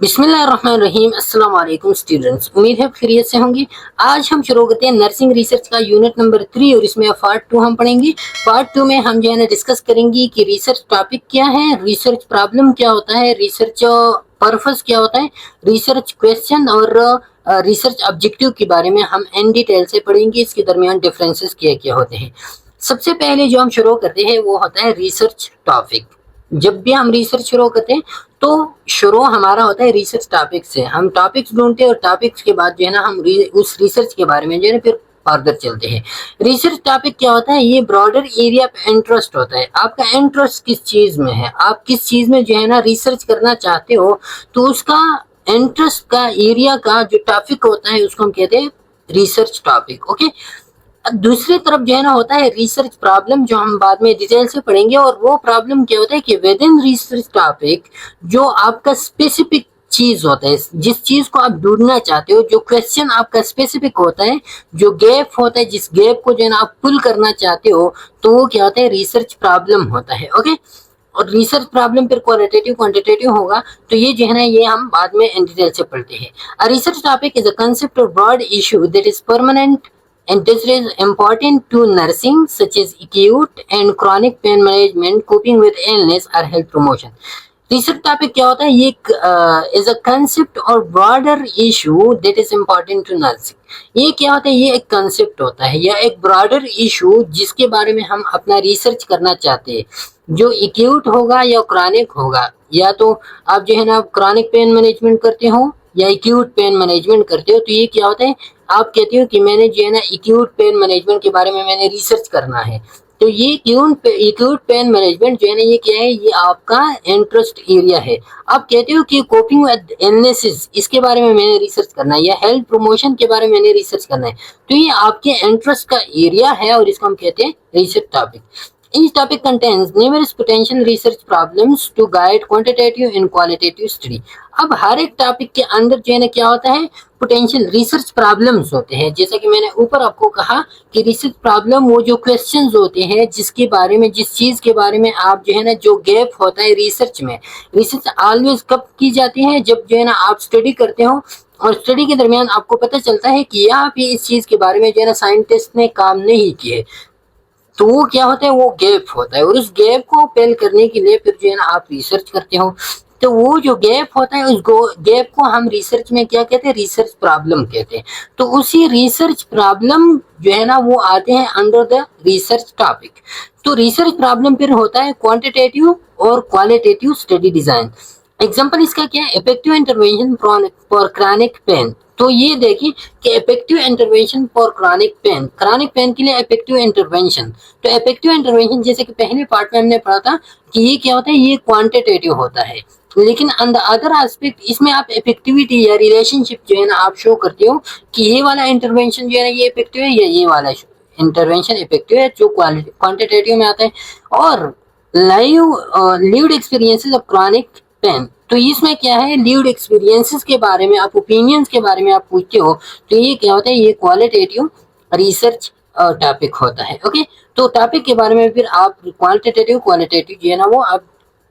बिस्मिल्लाहिर्रहमानिर्रहीम। अस्सलाम वालेकुम स्टूडेंट्स, उम्मीद है खैरियत से होंगी। आज हम शुरू करते हैं नर्सिंग रिसर्च का यूनिट नंबर 3 और इसमें पार्ट 2 हम पढ़ेंगे। पार्ट 2 में हम जो है ना डिस्कस करेंगे कि रिसर्च टॉपिक क्या है, रिसर्च प्रॉब्लम क्या होता है, रिसर्च पर्पस क्या होता है, रिसर्च क्वेश्चन और रिसर्च ऑब्जेक्टिव के बारे में हम इन डिटेल से पढ़ेंगे। इसके दरमियान डिफरेंसेस क्या क्या होते हैं। सबसे पहले जो हम शुरू करते हैं वो होता है रिसर्च टॉपिक। जब भी हम रिसर्च शुरू करते हैं तो शुरू हमारा होता है रिसर्च टॉपिक से। हम टॉपिक्स ढूंढते हैं और टॉपिक्स के बाद जो है ना हम उस रिसर्च के बारे में जो है ना फिर फर्दर चलते हैं। रिसर्च टॉपिक क्या होता है, ये ब्रॉडर एरिया ऑफ इंटरेस्ट होता है। आपका इंटरेस्ट किस चीज में है, आप किस चीज में जो है ना रिसर्च करना चाहते हो, तो उसका इंटरेस्ट का एरिया का जो टॉपिक होता है उसको हम कहते हैं रिसर्च टॉपिक। ओके, दूसरी तरफ जो है ना होता है रिसर्च प्रॉब्लम, जो हम बाद में डिटेल से पढ़ेंगे। और वो प्रॉब्लम क्या होता है कि विद इन रिसर्च टॉपिक जो आपका स्पेसिफिक चीज होता है, जिस चीज को आप ढूंढना चाहते हो, जो क्वेश्चन आपका स्पेसिफिक होता है, जो गैप होता है, जिस गैप को जो है ना आप पुल करना चाहते हो, तो वो क्या होता है रिसर्च प्रॉब्लम होता है। ओके, और रिसर्च प्रॉब्लम फिर क्वालिटेटिव क्वांटिटेटिव होगा, तो ये जो है ना ये हम बाद में इन डिटेल से पढ़ते हैं। A research topic is a concept of broad issue that is permanent and this is important to nursing such as acute and chronic pain management, coping with illness or health promotion. Research topic क्या होता है, ये is a concept or broader issue that is important to nursing. ये क्या होता है, ये एक कंसेप्ट होता है या एक ब्रॉडर इशू जिसके बारे में हम अपना रिसर्च करना चाहते हैं, जो एक्यूट होगा या क्रॉनिक होगा। या तो आप जो है ना क्रॉनिक पेन मैनेजमेंट करते हो या एक्यूट पेन मैनेजमेंट करते हो, तो ये क्या होता है, आप कहते हो कि मैंने जो है ना एक्यूट पेन मैनेजमेंट के बारे में मैंने रिसर्च करना है। तो ये एक्यूट पेन मैनेजमेंट जो है ना ये क्या है, ये आपका इंटरेस्ट एरिया है। आप कहते हो कि कोपिंग विद इलनेसेस, इसके बारे में मैंने रिसर्च करना है, या हेल्थ प्रमोशन के बारे में मैंने रिसर्च करना है, तो ये आपके इंटरेस्ट का एरिया है और इसको हम कहते हैं research topic. Each topic contains numerous potential research problems to guide quantitative and qualitative study. अब हर एक टॉपिक के अंदर जो है ना क्या होता है, पोटेंशियल रिसर्च प्रॉब्लम्स होते हैं। जैसा कि मैंने ऊपर आपको कहा कि रिसर्च प्रॉब्लम वो जो क्वेश्चंस होते हैं जिसके बारे में, जिस चीज के बारे में आप जो है ना जो गैप होता है रिसर्च में। रिसर्च ऑलवेज कब की जाती है, जब जो है ना आप स्टडी करते हो और स्टडी के दरमियान आपको पता चलता है कि यहाँ पे इस चीज के बारे में जो है ना साइंटिस्ट ने काम नहीं किए, तो वो क्या होता है, वो गैप होता है। और उस गैप को फिल करने के लिए फिर जो है ना आप रिसर्च करते हो। तो वो जो गैप होता है उस गैप को हम रिसर्च में क्या कहते हैं, रिसर्च प्रॉब्लम कहते हैं। तो उसी रिसर्च प्रॉब्लम जो है ना वो आते हैं अंडर द रिसर्च टॉपिक। तो रिसर्च प्रॉब्लम फिर होता है क्वांटिटेटिव और क्वालिटेटिव स्टडी डिजाइन। एग्जाम्पल इसका क्या है, effective intervention for chronic pain. तो ये देखिए कि effective intervention for chronic pain के लिए इफेक्टिव इंटरवेंशन। तो इफेक्टिव इंटरवेंशन जैसे कि पहले पार्ट में हमने पढ़ा था कि ये क्या होता है, ये क्वांटिटेटिव होता है। लेकिन ऑन द अदर एस्पेक्ट इसमें आप इफेक्टिविटी या रिलेशनशिप जो है ना आप शो करते हो कि ये वाला इंटरवेंशन जो है ना ये इफेक्टिव है या ये वाला इंटरवेंशन इफेक्टिव है, जो क्वांटिटेटिव में आता है। और lived experiences of chronic pain, तो इसमें क्या है, लिव्ड एक्सपीरियंसेस के बारे में आप, ओपिनियंस के बारे में आप पूछते हो, तो ये क्या होता है, ये क्वालिटेटिव रिसर्च टॉपिक होता है। ओके, तो टॉपिक के बारे में फिर आप क्वांटिटेटिव क्वालिटेटिव जो है ना वो आप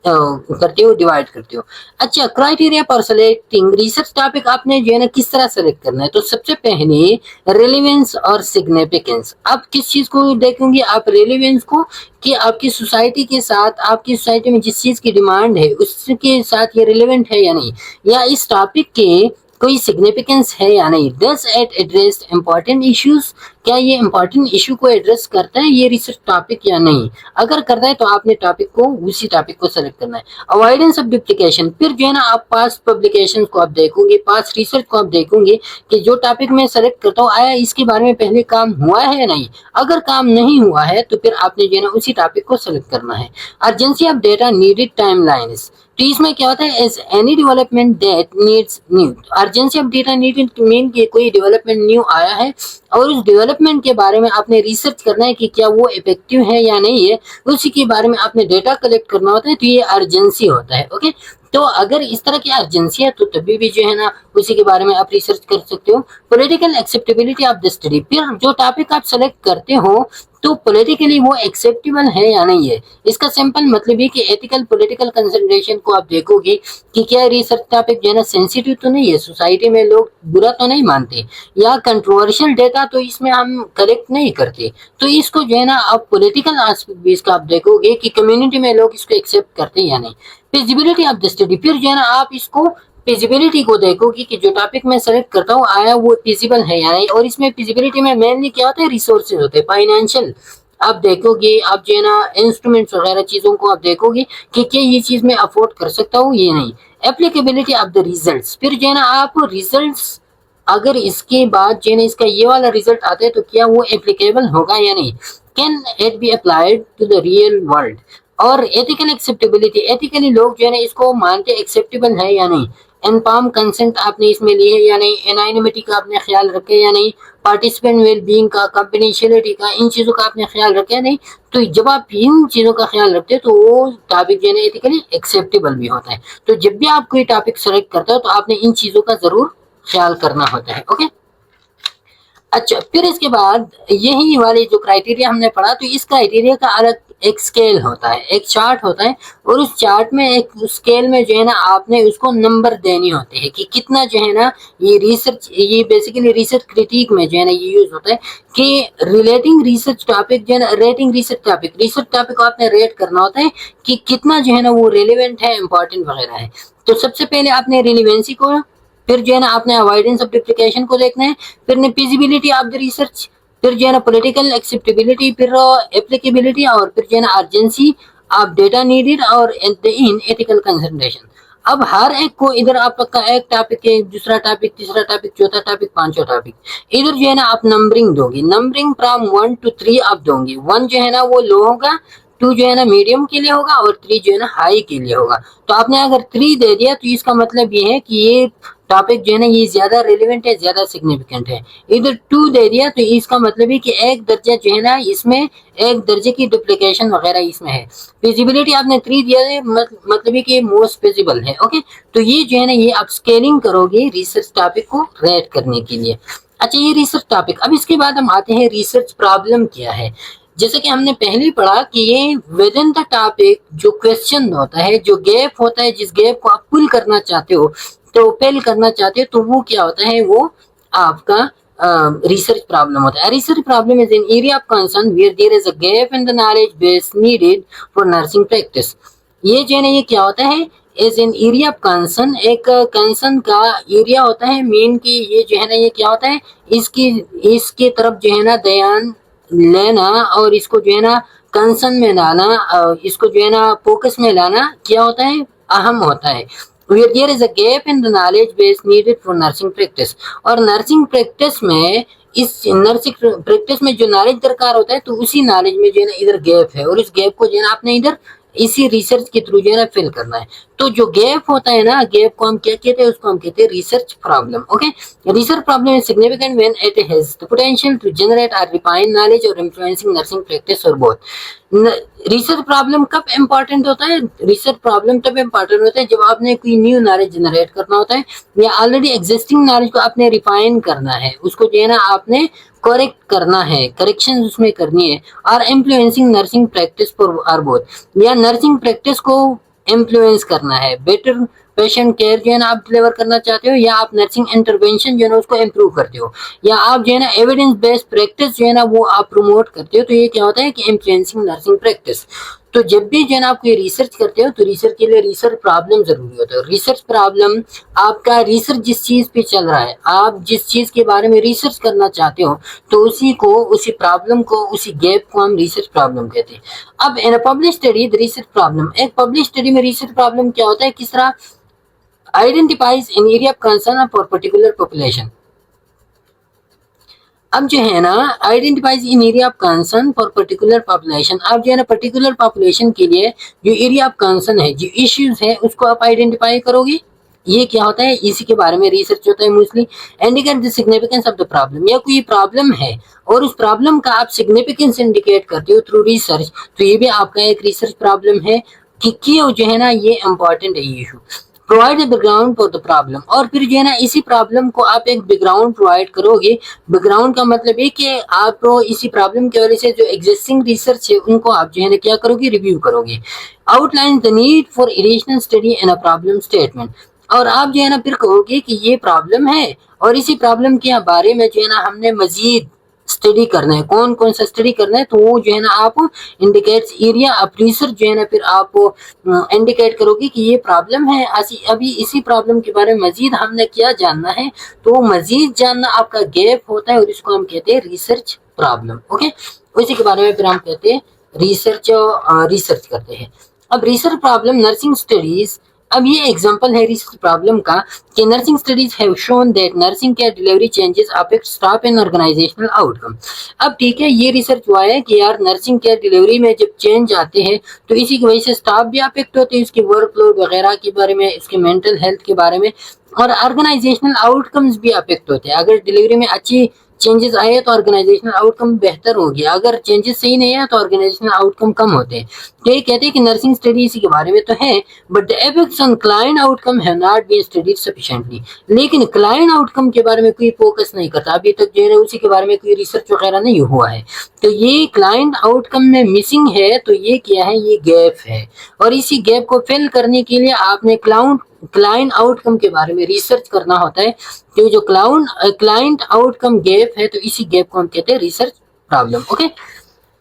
करते हो, डिवाइड करते हो। अच्छा, criteria for selecting research topic आपने जो है ना किस तरह सेलेक्ट करना है, तो सबसे पहले रेलेवेंस और सिग्निफिकेंस। आप किस चीज को देखेंगे, आप रेलेवेंस को, कि आपकी सोसाइटी के साथ, आपकी सोसाइटी में जिस चीज की डिमांड है उसके साथ ये रिलेवेंट है या नहीं, या इस टॉपिक के कोई सिग्निफिकेंस है या नहीं। Does it address important issues, क्या ये इंपॉर्टेंट इशू को एड्रेस करता है ये रिसर्च टॉपिक या नहीं। अगर करता है तो आपने टॉपिक को, उसी टॉपिक को सेलेक्ट करना है। अवॉइडेंस ऑफ डुप्लीकेशन, फिर जो है ना आप पास्ट पब्लिकेशन को आप देखोगे, पास्ट रिसर्च को आप देखोगे कि जो टॉपिक मैं सेलेक्ट करता हूँ आया इसके बारे में पहले काम हुआ है या नहीं। अगर काम नहीं हुआ है तो फिर आपने जो है ना उसी टॉपिक को सेलेक्ट करना है। Urgency of data needed timelines, तो इसमें क्या होता है, as any development that needs new. Urgency of data needed mean कि कोई डेवलपमेंट न्यू आया है और उस डेवलपमेंट के बारे में आपने रिसर्च करना है कि क्या वो इफेक्टिव है या नहीं है, उसी के बारे में आपने डेटा कलेक्ट करना होता है, तो ये अर्जेंसी होता है। ओके, तो अगर इस तरह की अर्जेंसी है तो तभी भी जो है ना उसी के बारे में आप रिसर्च कर सकते हो। Political acceptability of the study, फिर जो टॉपिक आप सेलेक्ट करते हो तो पॉलिटिकली वो एक्सेप्टेबल है या नहीं है। इसका सिंपल मतलब ये कि एथिकल पॉलिटिकल कंसिडरेशन को आप देखोगे कि क्या रिसर्च टॉपिक जो है ना सेंसिटिव तो नहीं है, सोसाइटी में लोग बुरा तो नहीं मानते, या कंट्रोवर्शियल डेटा तो इसमें हम कलेक्ट नहीं करते। तो इसको जो है ना आप पॉलिटिकल एस्पेक्ट भी इसका आप देखोगे कि कम्युनिटी में लोग इसको एक्सेप्ट करते हैं या नहीं। फिजिबिलिटी ऑफ द स्टडी, फिर जो है ना आप इसको फिजिबिलिटी को देखोगे कि जो टॉपिक मैं सेलेक्ट करता हूँ आया वो फिजिबल है या नहीं। और इसमें फिजिबिलिटी में मेनली क्या होता है, रिसोर्सेज होते हैं, फाइनेंशियल आप देखोगे, आप जो है ना इंस्ट्रूमेंट्स वगैरह चीजों को आप देखोगे कि क्या ये चीज मैं अफोर्ड कर सकता हूँ ये नहीं। एप्लीकेबिलिटी ऑफ द रिजल्ट्स, फिर जो है ना आप रिजल्ट्स अगर इसके बाद जो है ना इसका ये वाला रिजल्ट आता है तो क्या वो एप्लीकेबल होगा या नहीं। Can it be applied to the real world. और एथिकल एक्सेप्टेबिलिटी, एथिकली लोग जो है ना इसको मानते एक्सेप्टेबल है या नहीं। इनफॉर्म कंसेंट आपने इसमें ली है या नहीं, एनानिमिटी का आपने ख्याल रखे या नहीं, पार्टिसिपेंट वेल बीइंग का, कंफिडेंशियलिटी का, इन चीज़ों का आपने ख्याल रखा या नहीं। तो जब आप इन चीज़ों का ख्याल रखते हो तो वो टॉपिक जो है ना एथिकली एक्सेप्टेबल भी होता है। तो जब भी आप कोई टॉपिक सेलेक्ट करते हो तो आपने इन चीज़ों का ज़रूर ख्याल करना होता है। ओके, अच्छा, फिर इसके बाद यही वाले जो क्राइटेरिया हमने पढ़ा, तो इस क्राइटेरिया का अलग एक स्केल होता है, एक चार्ट होता है, और उस चार्ट में एक स्केल में जो है ना आपने उसको नंबर देने होते हैं कि कितना जो है ना ये रिसर्च, ये बेसिकली रिसर्च क्रिटिक में जो है ना ये यूज होता है कि रिलेटिंग रिसर्च टॉपिक जो है ना, रेटिंग रिसर्च टॉपिक को आपने रेट करना होता है कि कितना जो है ना वो रिलेवेंट है, इंपॉर्टेंट वगैरह है। तो सबसे पहले आपने रिलेवेंसी को, फिर जो है ना आपने अवॉइडेंस ऑफ डुप्लीकेशन को देखना है, फिर ने फिजिबिलिटी ऑफ द रिसर्च, फिर जो है ना पॉलिटिकल एक्सेप्टेबिलिटी, फिर एप्लीकेबिलिटी, और फिर जो है ना अर्जेंसी ऑफ डेटा नीडेड, और इन एथिकल कंसिडरेशन। अब हर एक को इधर आपका एक टॉपिक है, दूसरा टॉपिक, तीसरा टॉपिक, चौथा टॉपिक, पांचवा टॉपिक, इधर जो है ना आप नंबरिंग दोगे, नंबरिंग फ्रॉम 1 to 3 आप दोगे। 1 जो है ना वो लो होगा, 2 जो है ना मीडियम के लिए होगा, और 3 जो है ना हाई के लिए होगा। तो आपने अगर 3 दे दिया तो इसका मतलब ये है कि ये टॉपिक जो है ना ये ज्यादा रेलिवेंट है, ज्यादा सिग्निफिकेंट है। इधर 2 दे दिया तो इसका मतलब है कि एक दर्जा जो है ना इसमें एक दर्जे की डुप्लीकेशन वगैरह इसमें है। फिजिबिलिटी आपने 3 दिया है, मतलब है कि मोस्ट फिजिबल है। ओके, तो ये जो है ना ये आप स्केलिंग करोगे रिसर्च टॉपिक को रेट करने के लिए। अच्छा, ये रिसर्च टॉपिक। अब इसके बाद हम आते हैं रिसर्च प्रॉब्लम क्या है। जैसे कि हमने पहले ही पढ़ा कि ये विद इन द टॉपिक जो क्वेश्चन होता है, जो गैप होता है, जिस गैप को आप पुल करना चाहते हो, तो पेल करना चाहते हो, तो वो क्या होता है, वो आपका रिसर्च प्रॉब्लम होता है। Research problem is an area of concern where there is a gap in the knowledge base needed for nursing practice. ये जो है ना ये क्या होता है, is an area of concern, एक कंसर्न का एरिया होता है मेन की। ये जो है ना ये क्या होता है, इसकी इसके तरफ जो है ना ध्यान लेना, और इसको जो है ना कंसर्न में लाना, इसको जो है ना फोकस में लाना क्या होता है, अहम होता है। Where there is a gap in the knowledge base needed for nursing practice। और नर्सिंग प्रैक्टिस में, इस नर्सिंग प्रैक्टिस में जो नॉलेज दरकार होता है, तो उसी नॉलेज में जो है ना इधर गैप है, और इस गैप को जो है ना आपने इधर इसी रिसर्च के थ्रू जो है ना फिल करना है। तो जो गैप होता है ना, गैप को हम क्या कहते हैं, उसको हम कहते हैं research problem. Okay, research problem is significant when it has the potential to generate or refine knowledge or influencing nursing practice or both. Research problem कब इंपॉर्टेंट होता है, रिसर्च प्रॉब्लम तब इंपॉर्टेंट होता है जब आपने कोई न्यू नॉलेज जनरेट करना होता है, या ऑलरेडी एग्जिस्टिंग नॉलेज को आपने रिफाइन करना है, उसको जो है ना आपने करेक्ट करना है, करेक्शन उसमें करनी है, और influencing nursing practice for or both, या नर्सिंग प्रैक्टिस को इन्फ्लुएंस करना है, बेटर पेशेंट केयर जो है ना आप डिलीवर करना चाहते हो, या आप नर्सिंग इंटरवेंशन जो है ना उसको इम्प्रूव करते हो, या आप जो है ना एविडेंस बेस्ड प्रैक्टिस जो है ना वो आप प्रमोट करते हो। तो ये क्या होता है कि इन्फ्लुएंसिंग नर्सिंग प्रैक्टिस। तो जब भी जो है ना आप कोई रिसर्च करते हो तो रिसर्च के लिए रिसर्च प्रॉब्लम जरूरी होता है। रिसर्च प्रॉब्लम आपका, रिसर्च जिस चीज पे चल रहा है, आप जिस चीज के बारे में रिसर्च करना चाहते हो, तो उसी को, उसी प्रॉब्लम को, उसी गैप को हम रिसर्च प्रॉब्लम कहते हैं। अब इन पब्लिश स्टडी रिसर्च प्रॉब्लम, एक पब्लिश स्टडी में रिसर्च प्रॉब्लम क्या होता है, किस तरह identifies in area of concern for particular population. अब जो है ना identifies in area of concern for particular population, अब जो है ना पर्टिकुलर पॉपुलेशन के लिए जो एरिया ऑफ कंसर्न है, जो इश्यूज है, उसको आप आइडेंटिफाई करोगे। ये क्या होता है, इसी के बारे में रिसर्च होता है mostly. Indicate the significance of the problem, या कोई प्रॉब्लम है और उस प्रॉब्लम का आप सिग्निफिकेंस इंडिकेट करते हो थ्रू रिसर्च, तो ये भी आपका एक रिसर्च प्रॉब्लम है कि क्यों जो है ना ये इंपॉर्टेंट है ये issue. Provide a background for the problem, और फिर जो है ना इसी प्रॉब्लम को आप एक बैकग्राउंड प्रोवाइड करोगे। बैकग्राउंड का मतलब ये कि आप इसी प्रॉब्लम की वजह से जो एग्जिस्टिंग रिसर्च है उनको आप जो है ना क्या करोगे, रिव्यू करोगे। Outline the need for additional study in a problem statement, और आप जो है ना फिर कहोगे कि ये प्रॉब्लम है और इसी प्रॉब्लम के बारे में जो है ना हमने मजीद स्टडी करना है। कौन कौन सा स्टडी करना है, तो वो जो है ना आप इंडिकेट्स एरिया ऑफ रिसर्च जो है ना फिर आप इंडिकेट करोगे कि ये प्रॉब्लम है। अभी इसी प्रॉब्लम के बारे में मजीद हमने क्या जानना है, तो मजीद जानना आपका गैप होता है और इसको हम कहते हैं रिसर्च प्रॉब्लम। ओके, उसी के बारे में फिर हम कहते हैं रिसर्च करते हैं। अब रिसर्च प्रॉब्लम नर्सिंग स्टडीज, अब ये एग्जांपल है रिसर्च प्रॉब्लम का कि nursing studies have shown that nursing care delivery changes affect staff and organizational outcome. अब ठीक है, ये रिसर्च हुआ है कि यार नर्सिंग केयर डिलीवरी में जब चेंज आते हैं तो इसी की वजह से स्टाफ भी अफेक्ट होते हैं, इसकी वर्कलोड वगैरह के बारे में, इसके मेंटल हेल्थ के बारे में, और ऑर्गेनाइजेशनल आउटकम्स भी अफेक्ट होते हैं। अगर डिलीवरी में अच्छी चेंजेस आए तो ऑर्गेनाइजेशनल आउटकम बेहतर हो गया, अगर चेंजेस सही नहीं है तो ऑर्गेनाइजेशनल आउटकम कम होते हैं। तो ये कहते हैं कि नर्सिंग स्टडी इसी के बारे में तो है, but the effects on client outcome have not been studied sufficiently. लेकिन क्लाइंट आउटकम के बारे में कोई फोकस नहीं करता, अभी तक जो है उसी के बारे में कोई रिसर्च वगैरह नहीं हुआ है। तो ये क्लाइंट आउटकम में मिसिंग है, तो ये क्या है, ये गैप है। और इसी गैप को फिल करने के लिए आपने क्लाइंट आउटकम के बारे में रिसर्च करना होता है। तो जो क्लाइंट आउटकम गैप है, तो इसी गैप को हम कहते हैं रिसर्च प्रॉब्लम। ओके,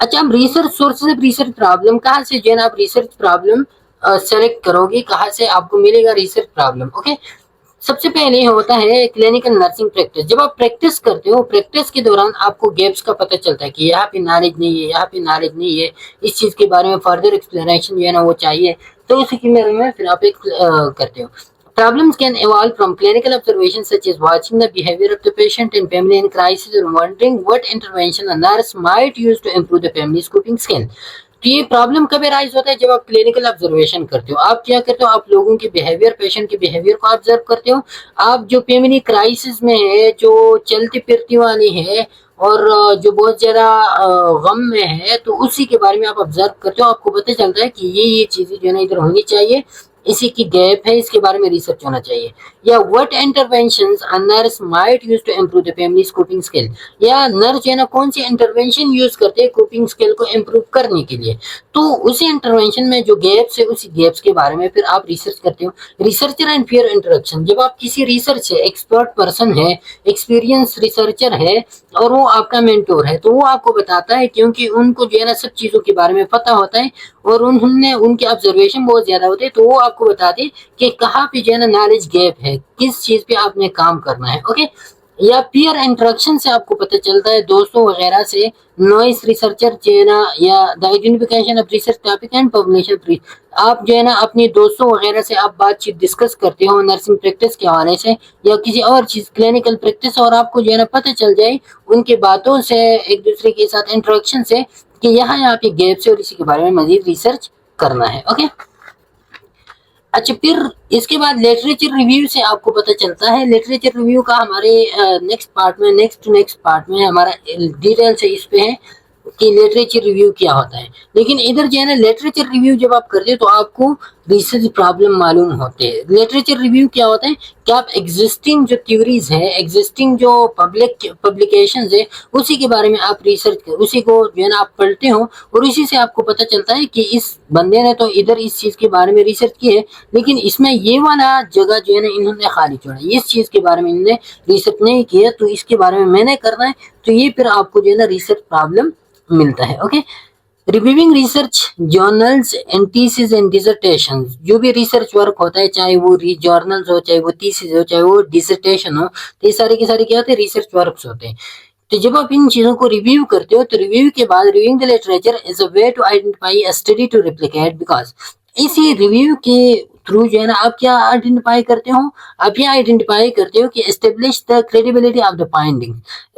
अच्छा, हम research sources of research problem कहाँ से जो है ना आप रिसर्च प्रॉब्लम सेलेक्ट करोगे, कहाँ से आपको मिलेगा रिसर्च प्रॉब्लम। ओके, सबसे पहले होता है क्लिनिकल नर्सिंग प्रैक्टिस। जब आप प्रैक्टिस करते हो, प्रैक्टिस के दौरान आपको गैप्स का पता चलता है कि यहाँ पे नॉलेज नहीं है, यहाँ पे नॉलेज नहीं है, इस चीज के बारे में फर्दर एक्सप्लेनेशन जो है ना वो चाहिए, तो उसी के बारे में फिर आप एक करते हो। Problems can evolve from clinical observations such as watching the behavior of the patient and family in crisis or wondering what intervention a nurse might use to improve the family's coping skill। तो ये problem कब rise होता है, जब आप clinical observation करते हो। आप क्या करते हो, आप लोगों के बिहेवियर, पेशेंट के बिहेवियर को ऑब्जर्व करते हो। आप जो फैमिली क्राइसिस में है, जो चलती फिरती वाली है और जो बहुत ज्यादा गम में है, तो उसी के बारे में आप ऑब्जर्व करते हो। आपको पता चलता है कि ये चीजें जो है ना इधर होनी चाहिए, इसी की गैप है, इसके बारे में रिसर्च होना चाहिए। या what interventions a nurse might use to improve the families coping skill, या नर्स जो है ना कौन सी इंटरवेंशन यूज करते हैं कोपिंग स्किल को इम्प्रूव करने के लिए। तो उसी इंटरवेंशन में जो गैप्स है, उसी गैप्स के बारे में फिर आप रिसर्च करते हो। रिसर्चर एंड पीयर इंटरेक्शन, जब आप किसी रिसर्च है, एक्सपर्ट पर्सन है, एक्सपीरियंस रिसर्चर है और वो आपका मेंटोर है, तो वो आपको बताता है, क्योंकि उनको जो है ना सब चीजों के बारे में पता होता है और उन्होंने उनके ऑब्जर्वेशन बहुत ज्यादा होते हैं, तो वो आपको बताते कि कहाँ पे जो है ना नॉलेज गैप है, किस चीज पे आपने काम करना है। ओके, या पीयर इंटरेक्शन से आपको पता चलता है, दोस्तों वगैरह से। नॉइस रिसर्चर जो है ना, या the identification of research topic and publication, आप जो है ना अपने दोस्तों वगैरह से आप बातचीत डिस्कस करते हो नर्सिंग प्रैक्टिस के हवाले से या किसी और चीज क्लिनिकल प्रैक्टिस, और आपको जो है ना पता चल जाए उनके बातों से, एक दूसरे के साथ इंटरेक्शन से, कि यहाँ पे गैप से और इसी के बारे में मजीद रिसर्च करना है। ओके, अच्छा, फिर इसके बाद लिटरेचर रिव्यू से आपको पता चलता है। लिटरेचर रिव्यू का हमारे नेक्स्ट पार्ट में हमारा डिटेल से इस पे है कि लिटरेचर रिव्यू क्या होता है। लेकिन इधर जो है ना लिटरेचर रिव्यू जब आप करते हो तो आपको रिसर्च प्रॉब्लम मालूम होते हैं। लिटरेचर रिव्यू क्या होता है कि आप एग्जिस्टिंग जो थ्योरीज है, एग्जिस्टिंग जो पब्लिकेशंस है, उसी के बारे में आप रिसर्च कर, उसी को जो है ना आप पढ़ते हो और इसी से आपको पता चलता है कि इस बंदे ने तो इधर इस चीज के बारे में रिसर्च की है, लेकिन इसमें ये वाला जगह जो है ना इन्होंने खाली छोड़ा, इस चीज के बारे में इन्होंने रिसर्च नहीं किया, तो इसके बारे में मैंने करना है। तो ये फिर आपको जो है ना रिसर्च प्रॉब्लम मिलता है। Okay, reviewing research journals and thesis and dissertations, जो भी रिसर्च वर्क होता है, चाहे वो जर्नल्स हो, चाहे वो थीसिस हो, चाहे वो डिसर्टेशन हो, तो ये सारे के सारे क्या होते हैं, रिसर्च वर्क्स होते हैं। तो जब आप इन चीजों को रिव्यू करते हो, तो रिव्यू के बाद reviewing the literature is a way to identify a study to replicate, because इसी रिव्यू के थ्रू जो है ना आप क्या आइडेंटिफाई करते हो, आप ये आइडेंटिफाई करते हो कि establish the credibility of the finding.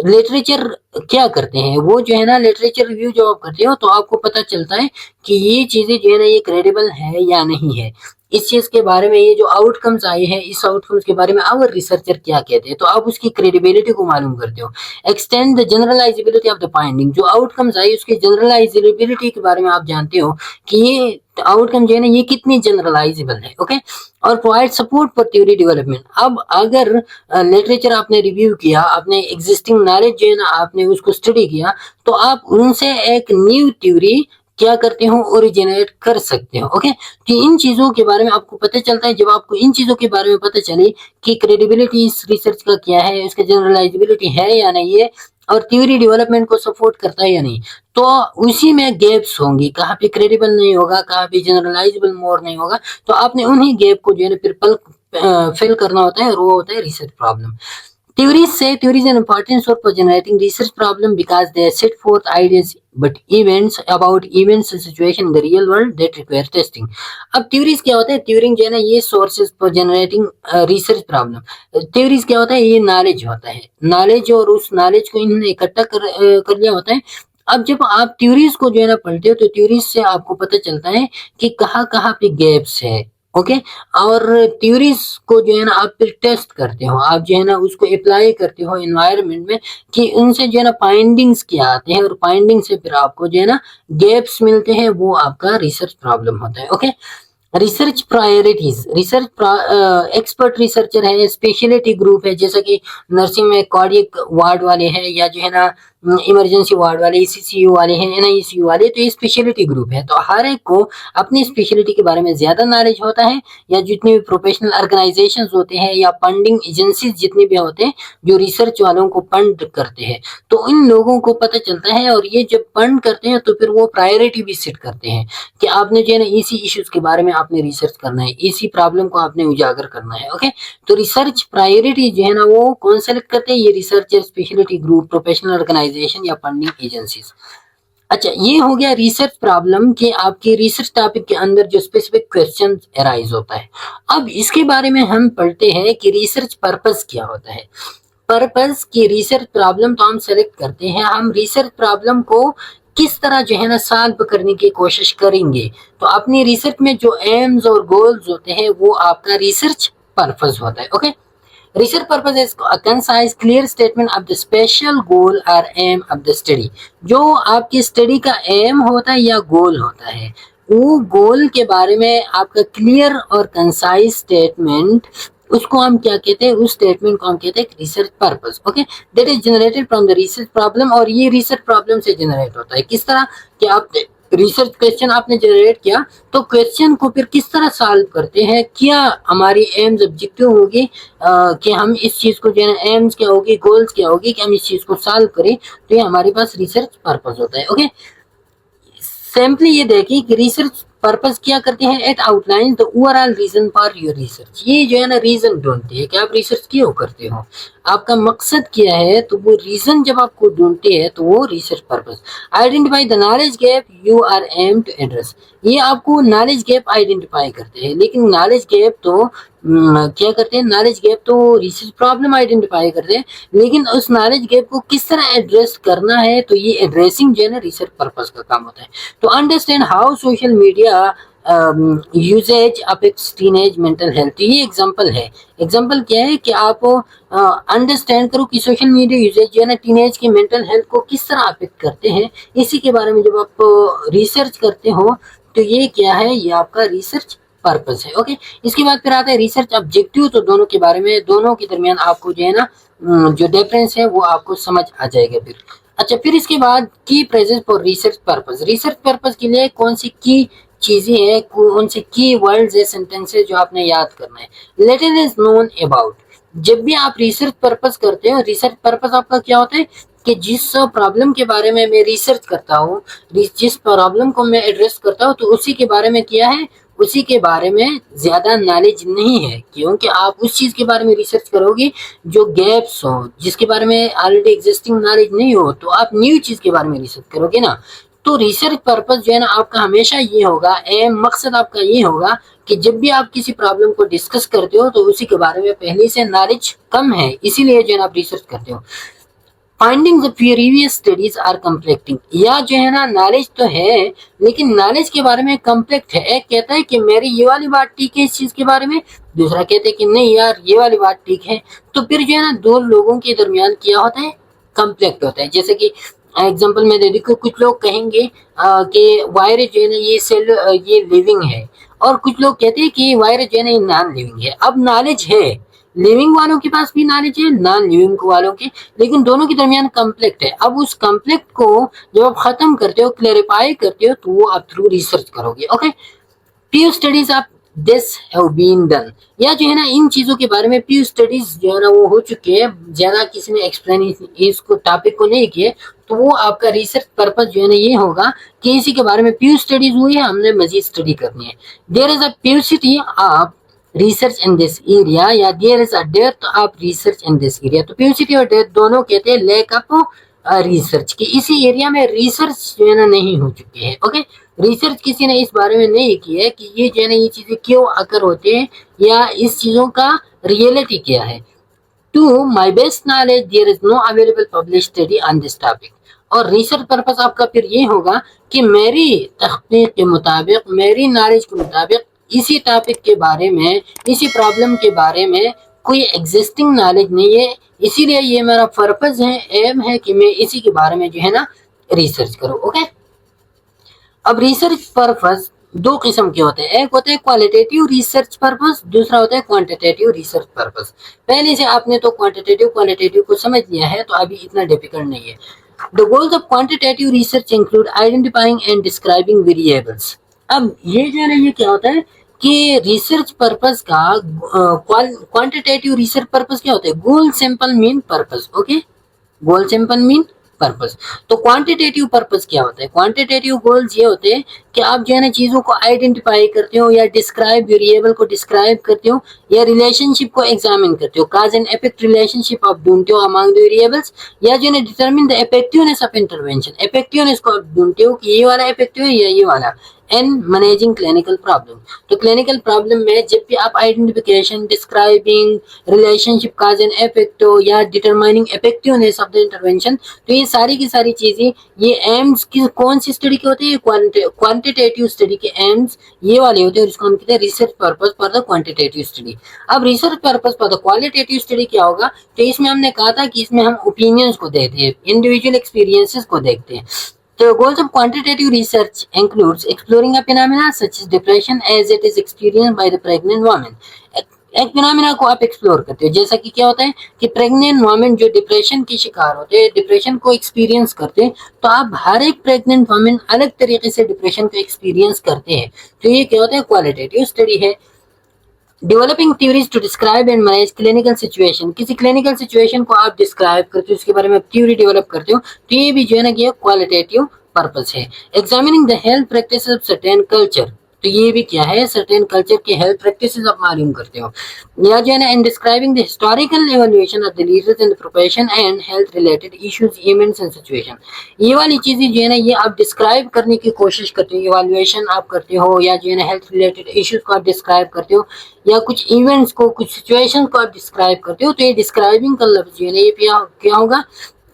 Literature क्या करते हैं, वो जो है ना लिटरेचर रिव्यू जब आप करते हो तो आपको पता चलता है कि ये चीजें जो है ना ये क्रेडिबल है या नहीं है। इस चीज के बारे में, ये जो आउटकम्स आए हैं इस आउटकम्स के बारे में अवर रिसर्चर क्या कहते हैं, तो आप उसकी क्रेडिबिलिटी को मालूम करते हो। Extend the generalisability of the finding, जो आउटकम्स आए उसकी जनरलाइजेबिलिटी के बारे में आप जानते हो कि ये आउटकम जो है ना ये कितनी जनरलाइजेबल है। ओके, और provide support for theory development. अब अगर लिटरेचर आपने रिव्यू किया, आपने एग्जिस्टिंग नॉलेज जो है ना आपने उसको स्टडी किया, तो आप उनसे एक न्यू थ्योरी क्या करते हो, ओरिजिनेट कर सकते हो। ओके, तो इन चीजों के बारे में आपको पता चलता है। जब आपको इन चीजों के बारे में पता चले कि क्रेडिबिलिटी इस रिसर्च का क्या है, इसका जनरलाइजेबिलिटी है या नहीं है, और थ्योरी डेवलपमेंट को सपोर्ट करता है या नहीं, तो उसी में गैप्स होंगी, कहाँ पे क्रेडिबल नहीं होगा, कहाँ पे जनरलाइजेबल मोर नहीं होगा, तो आपने उन्हीं गैप को जो है ना फिर फिल करना होता है, और वो होता है research problem. Theories say theory is an important source for generating research problem because they set forth ideas but events about events and situation in the real world that require testing. अब theories क्या होता है, theory जो है ना ये sources for generating research problem. theories क्या होता है, ये knowledge होता है, knowledge, और उस knowledge को इन्होंने इकट्ठा कर लिया होता है। अब जब आप थ्योरीज को जो है ना पढ़ते हो तो थ्योरीज से आपको पता चलता है कि कहाँ कहाँ पे गैप्स है। ओके, और थ्योरीज को जो है ना आप फिर टेस्ट करते हो, आप जो है ना उसको अप्लाई करते हो एनवायरनमेंट में कि उनसे जो है ना फाइंडिंग्स क्या आते हैं, और फाइंडिंग से फिर आपको जो है ना गैप्स मिलते हैं, वो आपका रिसर्च प्रॉब्लम होता है। Okay, research priorities, research expert researcher है, स्पेशलिटी ग्रुप है, जैसा कि नर्सिंग में कार्डियक वार्ड वाले हैं, या जो है ना इमरजेंसी वार्ड वाले, ईसीसीयू वाले हैं, एनआईसीयू वाले, तो ये स्पेशलिटी ग्रुप है। तो हर एक को अपनी स्पेशलिटी के बारे में ज्यादा नॉलेज होता है, या जितने भी प्रोफेशनल ऑर्गेनाइजेशंस होते हैं या फंडिंग एजेंसीज जितने भी होते हैं जो रिसर्च वालों को फंड करते हैं, तो इन लोगों को पता चलता है, और ये जब फंड करते हैं तो फिर वो प्रायोरिटी भी सेट करते हैं कि आपने जो है ना इसी इश्यूज के बारे में आपने रिसर्च करना है, इसी प्रॉब्लम को आपने उजागर करना है। ओके, तो रिसर्च प्रायोरिटी जो है ना वो कौन सेलेक्ट करते हैं, ये researcher, specialty group, professional organization या फंडिंग एजेंसीज। अच्छा, ये हो गया रिसर्च प्रॉब्लम कि आपके रिसर्च टॉपिक के अंदर जो स्पेसिफिक क्वेश्चन अराइज होता है। अब इसके बारे में हम पढ़ते हैं कि रिसर्च पर्पस क्या होता है। पर्पस की रिसर्च प्रॉब्लम तो हम सेलेक्ट करते हैं, हम रिसर्च प्रॉब्लम को किस तरह जो है ना सॉल्व करने की कोशिश करेंगे, तो अपनी रिसर्च में जो एम्स और गोल्स होते हैं वो आपका रिसर्च पर्पस होता है। Okay, research purpose is a concise clear statement of the special goal or aim of the study। जो आपकी स्टडी का एम होता है या गोल होता है, वो गोल के बारे में आपका क्लियर और कंसाइज स्टेटमेंट, उसको हम क्या कहते हैं, उस स्टेटमेंट को हम कहते हैं research purpose. Okay, that is generated from the research problem, और ये रिसर्च प्रॉब्लम से जनरेट होता है। किस तरह कि आप रिसर्च क्वेश्चन आपने जनरेट किया, तो क्वेश्चन को फिर किस तरह सॉल्व करते हैं, क्या हमारी एम्स ऑब्जेक्टिव होगी कि हम इस चीज को जो है एम्स क्या होगी, गोल्स क्या होगी कि हम इस चीज को सॉल्व करें, तो ये हमारे पास रिसर्च पर्पस होता है। ओके, सिंपली ये देखिए कि रिसर्च पर्पस क्या करते हैं, it outline the overall reason for your research. ये जो है ना रीजन ढूंढते हैं कि आप रिसर्च क्यों करते हो, आपका मकसद क्या है, तो वो रीजन जब आपको ढूंढते हैं तो वो research purpose. Identify the knowledge gap you are aim to address, ये आपको नॉलेज गैप आइडेंटिफाई करते हैं। लेकिन नॉलेज गैप तो क्या करते हैं, नॉलेज गैप तो रिसर्च प्रॉब्लम आइडेंटिफाई करते हैं, लेकिन उस नॉलेज गैप को किस तरह एड्रेस करना है, तो ये एड्रेसिंग जो है ना रिसर्च पर्पस का काम होता है। तो understand how social media usages affects teenage mental health, ये एग्जांपल है। एग्जांपल क्या है कि आप अंडरस्टैंड करो कि सोशल मीडिया यूजेज जो है ना टीनेज की मेंटल हेल्थ को किस तरह अफेक्ट करते हैं, इसी के बारे में जब आप रिसर्च करते हो तो ये क्या है, ये आपका रिसर्च पर्पस है। ओके, इसके बाद फिर आता है रिसर्च ऑब्जेक्टिव, तो दोनों के बारे में, दोनों के दरमियान आपको जो है ना जो डिफरेंस है वो आपको समझ आ जाएगा फिर। अच्छा, फिर इसके बाद की presence for research purpose, research purpose के लिए कौन सी की चीजें हैं, कौन से की वर्ड्स है, सेंटेंसेस जो आपने याद करना है। लेटर इज नोन अबाउट, जब भी आप रिसर्च पर्पस करते हो, रिसर्च पर्पस आपका क्या होता है कि जिस प्रॉब्लम के बारे में मैं रिसर्च करता हूँ, जिस प्रॉब्लम को मैं एड्रेस करता हूँ, तो उसी के बारे में किया है, उसी के बारे में ज्यादा नॉलेज नहीं है, क्योंकि आप उस चीज के बारे में रिसर्च करोगे जो गैप्स हो, जिसके बारे में ऑलरेडी एग्जिस्टिंग नॉलेज नहीं हो, तो आप न्यू चीज के बारे में रिसर्च करोगे ना। तो रिसर्च पर्पस जो है ना आपका हमेशा ये होगा, एम मकसद आपका ये होगा कि जब भी आप किसी प्रॉब्लम को डिस्कस करते हो तो उसी के बारे में पहले से नॉलेज कम है, इसीलिए जो है ना आप रिसर्च करते हो। Findings of previous studies are conflicting, या जो है ना नॉलेज तो है लेकिन नॉलेज के बारे में कंप्लेक्ट है। एक कहता है कि मेरी ये वाली बात ठीक है इस चीज के बारे में, दूसरा कहता है कि नहीं यार ये वाली बात ठीक है। तो फिर जो है ना दो लोगों के दरमियान क्या होता है, कंप्लेक्ट होता है। जैसे कि एग्जांपल में दे दूं, कुछ लोग कहेंगे कि वायरस जो है ना ये सेल ये लिविंग है, और कुछ लोग कहते हैं कि वायरस जो है ना ये नॉन लिविंग है। अब नॉलेज है, लिविंग वालों के पास भी नॉलेज है, नॉन लिविंग वालों के, लेकिन दोनों के दरमियान कंप्लेक्ट है। अब उस कंप्लेक्ट को जब आप खत्म करते हो, क्लैरिफाई करते हो, तो वो आप थ्रू रिसर्च करोगे। ओके, पीयू स्टडीज आप दिस हैव बीन डन, या जो है ना इन चीजों के बारे में पीयू स्टडीज जो है ना वो हो चुके हैं, ज्यादा किसी ने एक्सप्लेन इसको टॉपिक को नहीं किए, तो वो आपका रिसर्च पर्पज जो है ना ये होगा कि इसी के बारे में पीयू स्टडीज हुई है, हमने मजीद स्टडी करनी है। There is a paucity of research in this area, या there is a depth of research in this area. तो प्यूसिटी और डेप्थ दोनों कहते हैं लैक ऑफ रिसर्च की, इसी एरिया में रिसर्च जो है ना नहीं हो चुकी है। ओके, रिसर्च किसी ने इस बारे में नहीं की है कि ये जो है ना ये चीजें क्यों अकर होते हैं, या इस चीजों का रियलिटी क्या है। To my best knowledge there is no available publish study on this topic. और रिसर्च पर्पस आपका फिर ये होगा कि मेरी तहकीक के मुताबिक, मेरी नॉलेज के मुताबिक इसी टॉपिक के बारे में, इसी प्रॉब्लम के बारे में कोई एग्जिस्टिंग नॉलेज नहीं है, इसीलिए ये मेरा पर्पस है, एम है कि मैं इसी के बारे में जो है ना रिसर्च करूँ। ओके, अब रिसर्च पर्पस दो किस्म के होते हैं, एक होता है क्वालिटेटिव रिसर्च पर्पस, दूसरा होता है क्वांटिटेटिव रिसर्च पर्पस। पहले से आपने तो क्वांटिटेटिव क्वालिटेटिव को समझ लिया है, तो अभी इतना डिफिकल्ट नहीं है। The goals of quantitative research include identifying and describing variables. अब ये जो है ना ये क्या होता है कि रिसर्च पर्पस का क्वांटिटेटिव रिसर्च पर्पस क्या होता है, goal simple mean purpose. Okay, goal simple mean purpose. तो क्वांटिटेटिव पर्पस क्या होता है, क्वांटिटेटिव गोल्स ये होते हैं कि आप जो है ना चीजों को आइडेंटिफाई करते हो, या डिस्क्राइब वेरिएबल को डिस्क्राइब करते हो, या रिलेशनशिप को एग्जामिन करते हो, काज एंड इफेक्ट रिलेशनशिप आप ढूंढते हो अमंग द वेरिएबल्स, या जो है determine the effectiveness of intervention, effectiveness को आप ढूंढते हो कि ये वाला इफेक्टिव है या ये वाला। एंड मैनेजिंग क्लिनिकल प्रॉब्लम, तो क्लिनिकल प्रॉब्लम में जब भी आप identification, describing relationship, cause and effect या determining effectiveness of the intervention, तो ये सारी की सारी चीजें ये एम्स की कौन सी स्टडी के होते हैं, क्वांटिटेटिव स्टडी के एम्स ये वाले होते हैं, जिसको हम कहते हैं research purpose for the quantitative study. अब research purpose for the qualitative study क्या होगा, तो इसमें हमने कहा था कि इसमें हम ओपिनियंस को देखते हैं, इंडिविजुअल एक्सपीरियंसेस को देखते हैं। The goals of quantitative research includes exploring a phenomena such as depression as it is experienced by the pregnant woman. एक फिनोमेना को आप एक्सप्लोर करते हो, जैसा कि क्या होता है कि प्रेग्नेंट वुमेन जो डिप्रेशन की शिकार होते हैं, डिप्रेशन को एक्सपीरियंस करते हैं, तो आप हर एक प्रेग्नेंट वुमेन अलग तरीके से डिप्रेशन को एक्सपीरियंस करते हैं। तो ये क्या होता है, क्वालिटेटिव स्टडी है। Developing theories to describe and manage clinical situation, किसी क्लिनिकल सिचुएशन को आप डिस्क्राइब करते हो, उसके बारे में थ्योरी डेवलप करते हो, तो ये भी जो है ना कि क्वालिटेटिव पर्पस है। Examining the health practices of certain culture, तो ये भी क्या है, सर्टेन कल्चर के हेल्थ प्रैक्टिसेस आप मालूम करते हो। या जो है ना, and describing the historical evaluation of the leaders in the profession and health related issues, events and situation, ये वाली चीजें जो है ना ये आप डिस्क्राइब करने की कोशिश करते हो, इवैल्यूएशन आप करते हो, या जो है ना हेल्थ रिलेटेड इश्यूज को आप डिस्क्राइब करते हो, या कुछ इवेंट्स को, कुछ सिचुएशन को आप डिस्क्राइब करते हो। तो ये डिस्क्राइबिंग का लफ्ज जो है ना ये क्या होगा,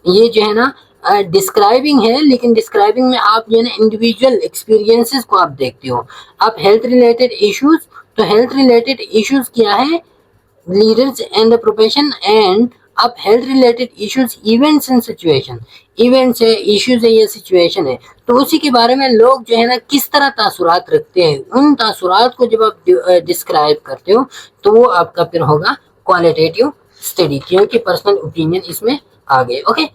ये जो है ना डिस्क्राइबिंग है, लेकिन डिस्क्राइबिंग में आप जो है ना इंडिविजुअल एक्सपीरियंसेस को आप देखते हो। आप हेल्थ रिलेटेड इश्यूज, तो हेल्थ रिलेटेड इश्यूज क्या है, leaders and the profession, and अब health related issues, events and situation, events है, इश्यूज है या सिचुएशन है, तो उसी के बारे में लोग जो है ना किस तरह तासुरात रखते हैं, उन तासुरात को जब आप डिस्क्राइब करते हो, तो वो आपका फिर होगा क्वालिटेटिव स्टडी, क्योंकि पर्सनल ओपिनियन इसमें आ गए। ओके,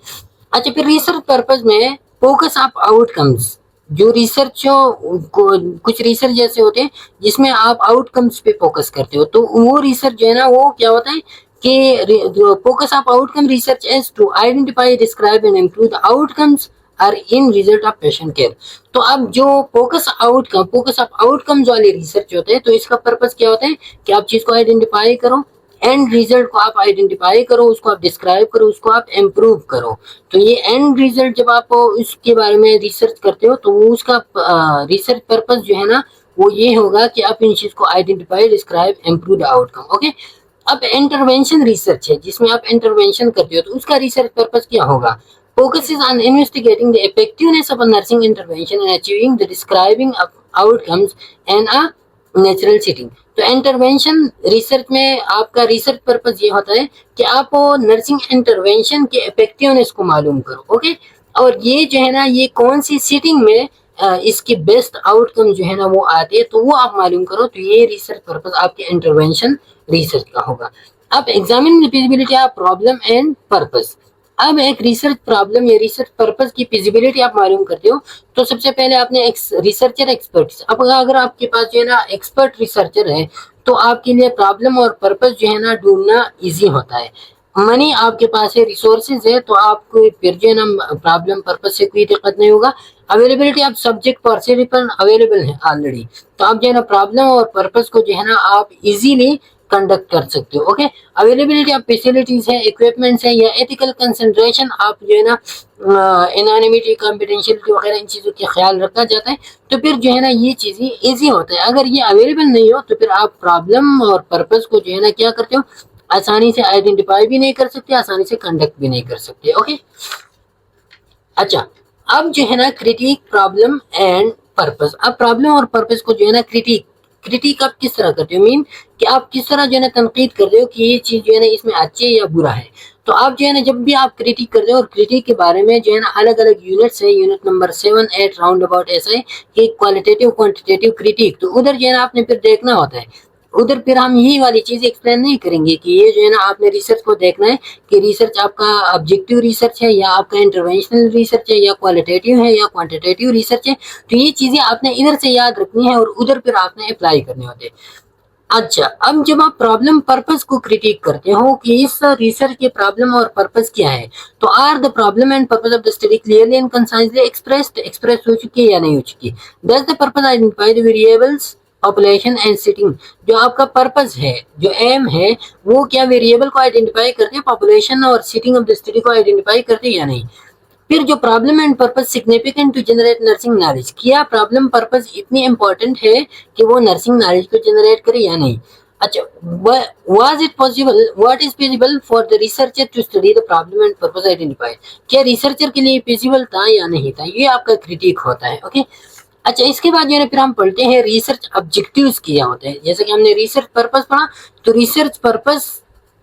अच्छा, फिर रिसर्च पर्पज में फोकस ऑफ आउटकम्स, जो रिसर्च कुछ रिसर्च जैसे होते हैं जिसमें आप आउटकम्स पे फोकस करते हो, तो वो रिसर्च जो है ना वो क्या होता है कि focus of outcome research is to identify, describe and improve the outcomes are in result of patient care. तो अब जो फोकस ऑफ आउटकम्स वाले रिसर्च होते हैं, तो इसका पर्पस क्या होता है कि आप चीज को आइडेंटिफाई करो, एंड रिजल्ट को आप आइडेंटिफाई करो, उसको आप डिस्क्राइब करो, उसको आप इम्प्रूव करो। तो ये एंड रिजल्ट जब आप उसके बारे में रिसर्च करते हो, तो वो उसका रिसर्च पर्पस जो है ना वो ये होगा कि आप इन चीज को identify, describe, improve the outcome. Okay, अब इंटरवेंशन रिसर्च है जिसमें आप इंटरवेंशन करते हो, तो उसका रिसर्च पर्पस क्या होगा? Focuses on investigating the effectiveness of a nursing intervention in achieving the describing of outcomes in a natural setting. तो इंटरवेंशन रिसर्च में आपका रिसर्च पर्पस ये होता है कि आप नर्सिंग इंटरवेंशन के इफेक्टिवनेस को मालूम करो। ओके, और ये जो है ना, ये कौन सी सीटिंग में इसके बेस्ट आउटकम जो है ना वो आते हैं, तो वो आप मालूम करो। तो ये रिसर्च पर्पस आपके इंटरवेंशन रिसर्च का होगा। अब examine the feasibility of problem and purpose. अब एक रिसर्च प्रॉब्लम या रिसर्च पर्पस की फिजिबिलिटी आप मालूम करते हो, तो सबसे पहले आपने रिसर्चर एक्सपर्ट, अब अगर आपके पास जो है ना एक्सपर्ट रिसर्चर है, तो आपके लिए प्रॉब्लम और पर्पस जो है ना ढूंढना इजी होता है। मनी आपके पास है, रिसोर्सेज है, तो आपको फिर जो है ना प्रॉब्लम पर्पस से कोई दिक्कत नहीं होगा। Availability of subject participant available है ऑलरेडी, तो आप जो है ना प्रॉब्लम और पर्पस को जो है ना आप इजीली कंडक्ट कर सकते हो। ओके, अवेलेबिलिटी ऑफ फैसिलिटीज है, इक्विपमेंट्स है, या एथिकल कंसंट्रेशन, आप जो है ना एनोनिमिटी, कॉन्फिडेंशियलिटी वगैरह इन चीज़ों का ख्याल रखा जाता है, तो फिर जो है ना ये चीज़ें इजी होता है। अगर ये अवेलेबल नहीं हो तो फिर आप प्रॉब्लम और पर्पस को जो है ना क्या करते हो, आसानी से आइडेंटिफाई भी नहीं कर सकते, आसानी से कंडक्ट भी नहीं कर सकते। ओके, अच्छा, अब जो है ना क्रिटिक प्रॉब्लम एंड पर्पस। अब प्रॉब्लम और पर्पस को जो है ना क्रिटिक आप किस तरह करते हो, मीन कि आप किस तरह जो है ना तनकीद करते हो कि ये चीज जो है ना इसमें अच्छी है या बुरा है। तो आप जो है ना जब भी आप क्रिटिक करते हो, और क्रिटिक के बारे में जो है ना अलग अलग यूनिट्स है, यूनिट नंबर 7, 8 राउंड अबाउट ऐसा है कि क्वालिटेटिव क्वांटिटेटिव क्रिटिक, तो उधर जो है ना आपने फिर देखना होता है। उधर फिर हम यही वाली चीज एक्सप्लेन नहीं करेंगे कि ये जो है ना आपने रिसर्च को देखना है कि रिसर्च आपका ऑब्जेक्टिव रिसर्च है या आपका इंटरवेंशनल रिसर्च है या क्वालिटेटिव है या क्वांटिटेटिव रिसर्च है। तो ये चीजें आपने इधर से याद रखनी है और उधर फिर आपने अप्लाई करने होते हैं। अच्छा, अब जब आप प्रॉब्लम पर्पस को क्रिटिक करते हो कि इस रिसर्च के प्रॉब्लम और पर्पस क्या है, तो are the problem and purpose of the study clearly and concisely express हो चुकी है या नहीं हो चुकी। Does the purpose identify the variables population and setting. जो आपका पर्पस है, जो एम है, वो क्या वेरिएबल को आइडेंटिफाई करते हैं, पॉपुलेशन और सिटिंग ऑफ द स्टडी को आइडेंटिफाई करते हैं या नहीं। फिर जो problem and purpose significant to generate nursing knowledge, क्या प्रॉब्लम पर्पस इतनी इंपॉर्टेंट है कि वो नर्सिंग नॉलेज को जनरेट करे या नहीं। अच्छा, was it possible, what is feasible for the researcher to study the problem and purpose identified, क्या रिसर्चर के लिए feasible था या नहीं था, ये आपका क्रिटिक होता है। ओके, अच्छा, इसके बाद जो है फिर हम पढ़ते हैं रिसर्च ऑब्जेक्टिव्स क्या होते हैं। जैसे कि हमने रिसर्च पर्पस पढ़ा, तो रिसर्च पर्पस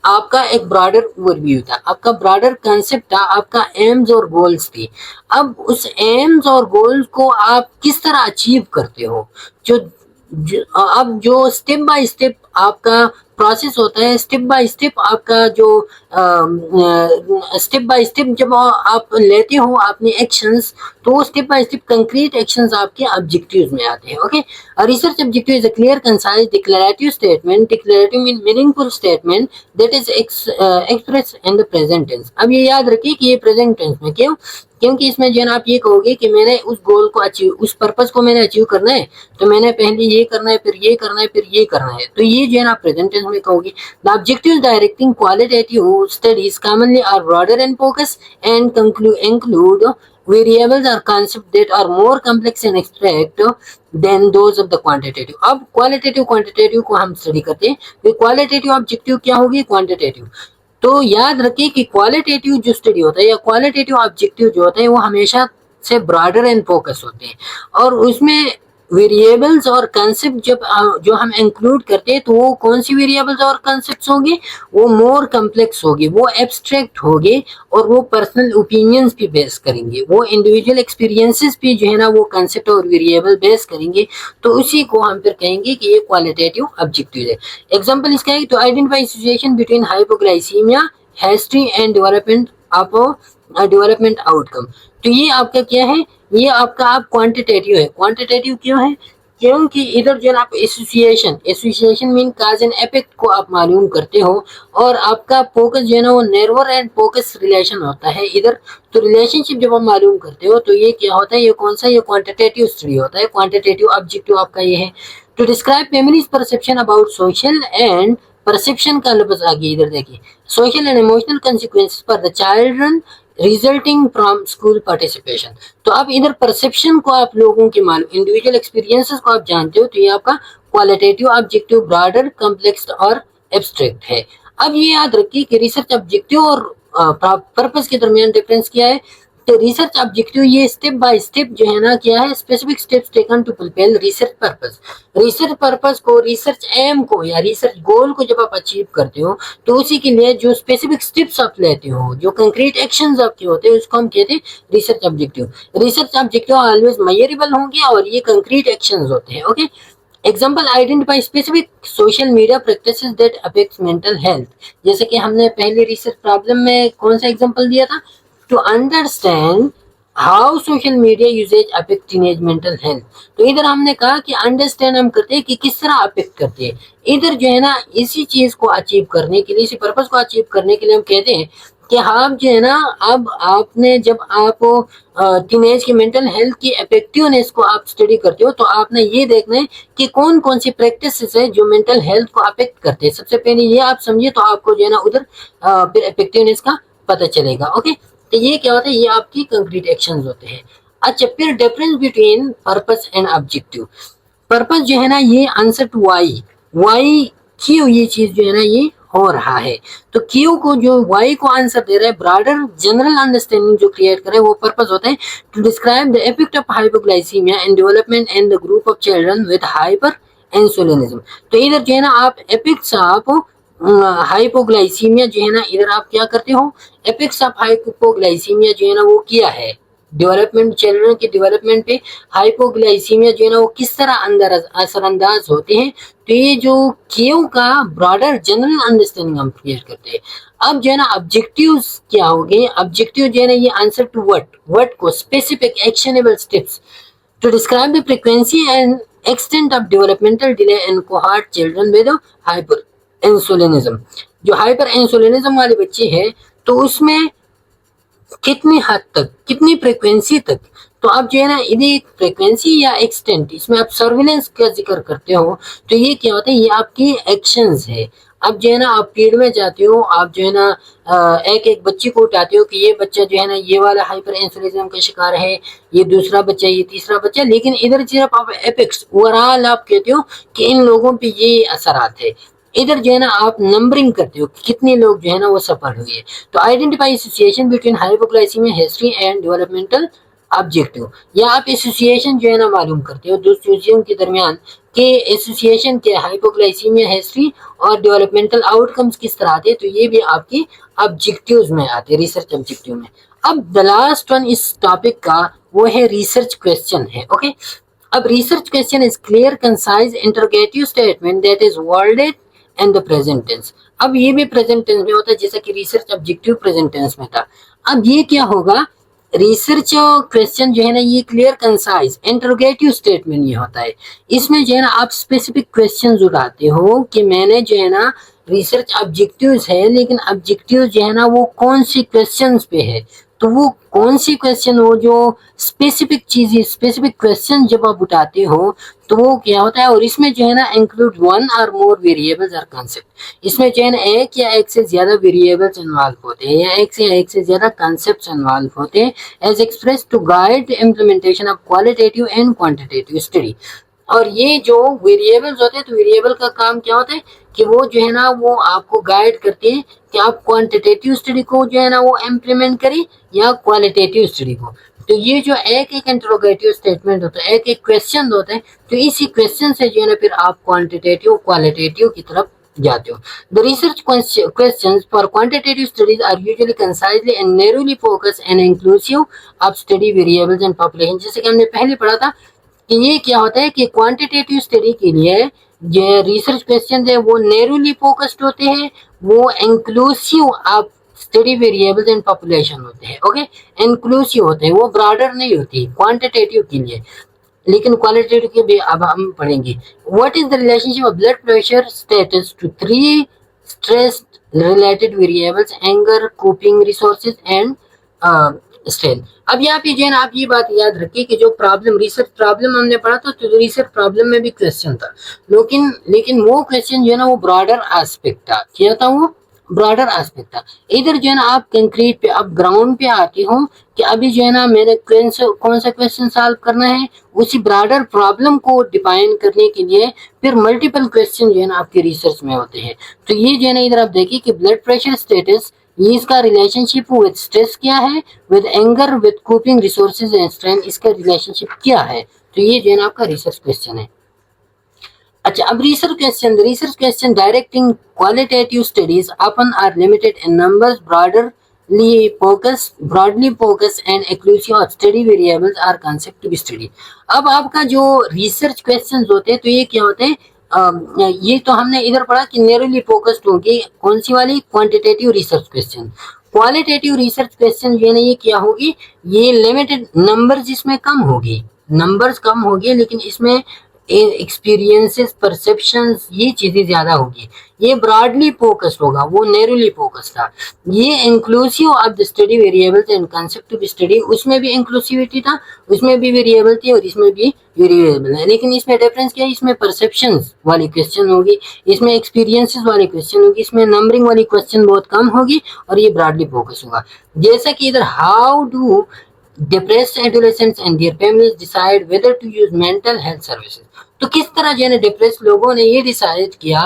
आपका एक ब्रॉडर ओवरव्यू था, आपका ब्रॉडर कंसेप्ट था, आपका एम्स और गोल्स थी। अब उस एम्स और गोल्स को आप किस तरह अचीव करते हो, अब जो स्टेप बाय स्टेप आपका प्रोसेस होता है, स्टेप बाय स्टेप आपका जो स्टेप बाय स्टेप जब आप लेते हो अपने एक्शंस, तो step by step concrete actions आपके ऑब्जेक्टिव्स में आते हैं। Okay, research objective is a clear concise declarative statement, declarative mean meaningful statement that is express in the present tense. अब ये याद रखिए कि ये प्रेजेंट टेंस में, क्यों, क्योंकि इसमें जो है ना आप ये कहोगे कि मैंने उस गोल को अचीव, उस पर्पस को मैंने अचीव करना है, तो मैंने पहले ये करना है, फिर ये करना है, फिर ये करना है, तो ये जो है ना प्रेजेंट टेंस में कहोगे। The objectives directing qualitative studies commonly are broader and focus and include variables or concepts that are more complex and abstract than those of the quantitative। अब क्वालिटेटिव क्वांटिटेटिव को हम स्टडी करते हैं। Qualitative objective क्या होगी, quantitative. तो याद रखिए कि क्वालिटेटिव जो स्टडी होता है या क्वालिटेटिव ऑब्जेक्टिव जो होता है वो हमेशा से ब्रॉडर एंड फोकस होते हैं, और उसमें वेरिएबल्स और कंसेप्ट जब जो हम इंक्लूड करते हैं, तो वो कौन सी वेरिएबल्स और कंसेप्ट्स होंगे, वो मोर कम्प्लेक्स होगी, वो एब्स्ट्रैक्ट होंगे, और वो पर्सनल ओपिनियंस पे बेस करेंगे, वो इंडिविजुअल एक्सपीरियंसेस पे जो है ना वो कंसेप्ट और वेरिएबल बेस करेंगे। तो उसी को हम फिर कहेंगे कि ये क्वालिटेटिव ऑब्जेक्टिव है। एग्जांपल इसका है तो identify association between hypoglycaemia, history and development of development outcome. तो ये आपका क्या है, ये आपका आप क्वांटिटेटिव है। क्वांटिटेटिव क्यों है, क्योंकि इधर जो है आप association mean cause and effect को आप मालूम करते हो, और आपका फोकस जो है ना वो नेरवर एंड फोकस रिलेशन होता है इधर। तो रिलेशनशिप जब आप मालूम करते हो, तो ये क्या होता है, ये कौन सा, ये क्वांटिटेटिव स्टडी होता है। क्वांटिटेटिव ऑब्जेक्टिव आपका ये है to describe families perception about social and, perception का लफ्ज आगे इधर देखिए, social and emotional consequences for the children resulting from school participation. तो अब इधर परसेप्शन को आप लोगों के मालूम, इंडिविजुअल एक्सपीरियंसेस को आप जानते हो, तो ये आपका क्वालिटेटिव ऑब्जेक्टिव ब्रॉडर कम्प्लेक्स और एब्स्ट्रैक्ट है। अब ये याद रखिए कि रिसर्च ऑब्जेक्टिव और पर्पस के दरमियान डिफरेंस क्या है। तो रिसर्च ऑब्जेक्टिव ये स्टेप बाय स्टेप जो है ना क्या है, specific steps taken to fulfill research purpose. Research purpose को, रिसर्च एम को या रिसर्च गोल को जब आप अचीव करते हो तो उसी के लिए जो स्पेसिफिक स्टेप्स आप लेते हो, जो कंक्रीट एक्शंस आपके होते हैं, उसको हम कहते हैं research objective. Research objective always measurable होंगे और ये कंक्रीट एक्शंस होते हैं। Okay, example identify specific social media practices that affects mental health. जैसे कि हमने पहले रिसर्च प्रॉब्लम में कौन सा एग्जाम्पल दिया था, to understand how social media usages affect teenage mental health. तो इधर हमने कहा कि अंडरस्टैंड हम करते हैं कि किस तरह अफेक्ट करते हैं। इधर जो है ना इसी चीज को अचीव करने के लिए, इसी पर्पस को अचीव करने के लिए हम कहते हैं कि आप जो है ना, अब आपने जब आप टीनेज की मेंटल हेल्थ की इफेक्टिवनेस को आप स्टडी करते हो तो आपने ये देखना है कि कौन कौन सी प्रैक्टिसेस है जो मेंटल हेल्थ को अफेक्ट करते हैं। सबसे पहले ये आप समझिए तो आपको जो है ना उधर फिर इफेक्टिवनेस का पता चलेगा। ओके, तो ये क्या होता है, ये आपकी कंक्रीट एक्शंस होते हैं। अच्छा, फिर difference between purpose and objective. Purpose जो है ना ये आंसर टू वाई क्यों ये चीज जो है ना ये हो रहा है। तो क्यों को जो वाई को आंसर दे रहा है, ब्रॉडर जनरल अंडरस्टैंडिंग जो क्रिएट करे वो पर्पस होता है। To describe the effect of hypoglycaemia in development and the group of children with hyper insulinism. तो इधर जो है ना आप इफेक्ट्स आप हाइपोग्लाइसीमिया जो है ना, इधर आप क्या करते हो, इफेक्ट्स ऑफ हाइपोग्लाइसीमिया जो है ना वो किया है डेवलपमेंट, चिल्ड्रन के डेवलपमेंट पे हाइपोग्लाइसीमिया जो है ना वो किस तरह अंदर असरअंदाज होते हैं। तो ये जो क्यों का ब्रॉडर जनरल अंडरस्टैंडिंग हम क्रिएट करते हैं। अब जो है ना ऑब्जेक्टिव्स क्या हो गए, ऑब्जेक्टिव जो है ना ये आंसर टू व्हाट को specific actionable steps to describe the frequency and extent of developmental delay in cohort children with hyperinsulinism। जो हाइपर इंसुलिनिज्म वाले बच्चे हैं तो उसमें कितनी हद तक, कितनी फ्रीक्वेंसी तक। तो आप जो है ना यदि फ्रीक्वेंसी या एक्सटेंट इसमें आप सर्विलेंस का जिक्र करते हो तो ये क्या होता है, ये आपकी एक्शंस है। अब जो है ना आप फील्ड में जाते हो, आप जो है ना एक एक बच्चे को उठाते हो कि ये बच्चा जो है ना ये वाला हाइपर इंसुलिनिज्म का शिकार है, ये दूसरा बच्चा, ये तीसरा बच्चा, लेकिन इधर सिर्फ आप एपेक्स ओवरऑल आप कहते हो कि इन लोगों पे ये असरात है। इधर जो है ना आप नंबरिंग करते हो कि कितने लोग जो है ना वो सफर हुए। तो identify association between hypoglycaemia history and developmental objective, या आप एसोसिएशन जो है ना मालूम करते हो दो चीजों के दरमियान के एसोसिएशन के हाइपोग्लाइसीमिया हिस्ट्री और डेवलपमेंटल आउटकम्स किस तरह आते हैं। तो ये भी आपके ऑब्जेक्टिव्स में आते हैं, रिसर्च ऑब्जेक्टिव में। अब द लास्ट वन इस टॉपिक का वो है रिसर्च क्वेश्चन है। ओके, अब research question is clear concise interrogative statement that is worded and the present tense. अब ये भी प्रेजेंट टेंस में होता है जैसा कि रिसर्च ऑब्जेक्टिव प्रेजेंट टेंस में था। अब ये क्या होगा, रिसर्च क्वेश्चन जो है ना ये क्लियर कंसाइज इंटरोगेटिव स्टेटमेंट ये होता है। इसमें जो है ना आप स्पेसिफिक क्वेश्चंस उठाते हो कि मैंने जो है ना रिसर्च ऑब्जेक्टिव्स है, लेकिन ऑब्जेक्टिव जो है ना वो कौन सी क्वेश्चंस पे है। तो वो कौन सी क्वेश्चन, वो जो स्पेसिफिक चीजें, स्पेसिफिक क्वेश्चन जब आप उठाते हो तो वो क्या होता है, और इसमें जो है ना इंक्लूड वन और मोर वेरिएबल्स और कॉन्सेप्ट। इसमें जो है ना एक या एक से ज्यादा वेरिएबल्स इन्वॉल्व होते हैं या एक से ज्यादा कॉन्सेप्ट्स इन्वॉल्व होते हैं as express to guide implementation of qualitative and quantitative study. और ये जो वेरिएबल्स होते हैं तो वेरिएबल का काम क्या होता है कि वो जो है ना वो आपको गाइड करते हैं कि आप क्वांटिटेटिव स्टडी को जो है ना वो इम्प्लीमेंट करें या क्वालिटेटिव स्टडी को। तो ये जो एक एक इंटरोगेटिव स्टेटमेंट होता है, एक एक क्वेश्चन होता है, तो इसी क्वेश्चन से जो है ना फिर आप क्वांटिटेटिव क्वालिटेटिव की तरफ जाते हो। The research questions for quantitative studies are usually concisely and narrowly focused and inclusive of study variables and population। जैसे कि हमने पहले पढ़ा था कि ये क्या होता है कि क्वांटिटेटिव स्टडी के लिए जो रिसर्च क्वेश्चन है वो नैरोली फोकस्ड होते हैं, वो inclusive of study variables and population होते हैं। ओके, इंक्लूसिव होते हैं, वो ब्रॉडर नहीं होती क्वांटिटेटिव के लिए, लेकिन क्वालिटेटिव के भी अब हम पढ़ेंगे। What is the relationship of blood pressure status to three stress related variables, anger, coping resources and strength. अब यहाँ पे जो है ना आप ये बात याद रखिए कि जो प्रॉब्लम, रिसर्च प्रॉब्लम हमने पढ़ा था तो रिसर्च प्रॉब्लम में भी क्वेश्चन था, लेकिन वो क्वेश्चन जो है ना वो ब्रॉडर एस्पेक्ट था। क्या था वो ब्रॉडर एस्पेक्ट था। इधर जो है ना आप कंक्रीट पे, आप ग्राउंड पे आते हो कि अभी जो है ना मैंने कौन सा क्वेश्चन सॉल्व करना है, उसी ब्रॉडर प्रॉब्लम को डिफाइन करने के लिए फिर मल्टीपल क्वेश्चन जो है ना आपके रिसर्च में होते हैं। तो ये जो है ना इधर आप देखिए कि ब्लड प्रेशर स्टेटस, ये इसका रिलेशनशिप विद स्ट्रेस क्या है, with anger, with coping resources and strength, इसका रिलेशनशिप क्या है। तो ये जो है ना आपका रिसर्च क्वेश्चन है। अच्छा, अब research question directing qualitative studies often are limited in numbers, broadly focused and exclusive of study variables are concept to be studied। अब आपका जो रिसर्च क्वेश्चंस होते हैं तो ये क्या होते हैं, ये तो हमने इधर पढ़ा कि नैरोली फोकस्ड होगी, कौन सी वाली, quantitative research question. Qualitative research question जो है ना ये क्या होगी, ये लिमिटेड नंबर्स इसमें कम होगी, नंबर्स कम होगी, लेकिन इसमें एक्सपीरियंसेस, परसेप्शंस, ये चीजें ज्यादा होगी। ये ब्रॉडली फोकस्ड होगा, वो नैरोली फोकस्ड था। ये inclusive of the study variables and concept to be study, उसमें भी इंक्लूसिविटी था, उसमें भी वेरिएबल थी और इसमें भी वेरिएबल है। लेकिन इसमें डिफरेंस क्या है, इसमें परसेप्शंस वाली क्वेश्चन होगी, इसमें एक्सपीरियंसेस वाली क्वेश्चन होगी, इसमें नंबरिंग वाली क्वेश्चन बहुत कम होगी और ये ब्रॉडली फोकस होगा। जैसा कि इधर how do depressed adolescents and their families decide whether to use mental health services, तो किस तरह जो है ना डिप्रेस्ड लोगों ने ये डिसाइड किया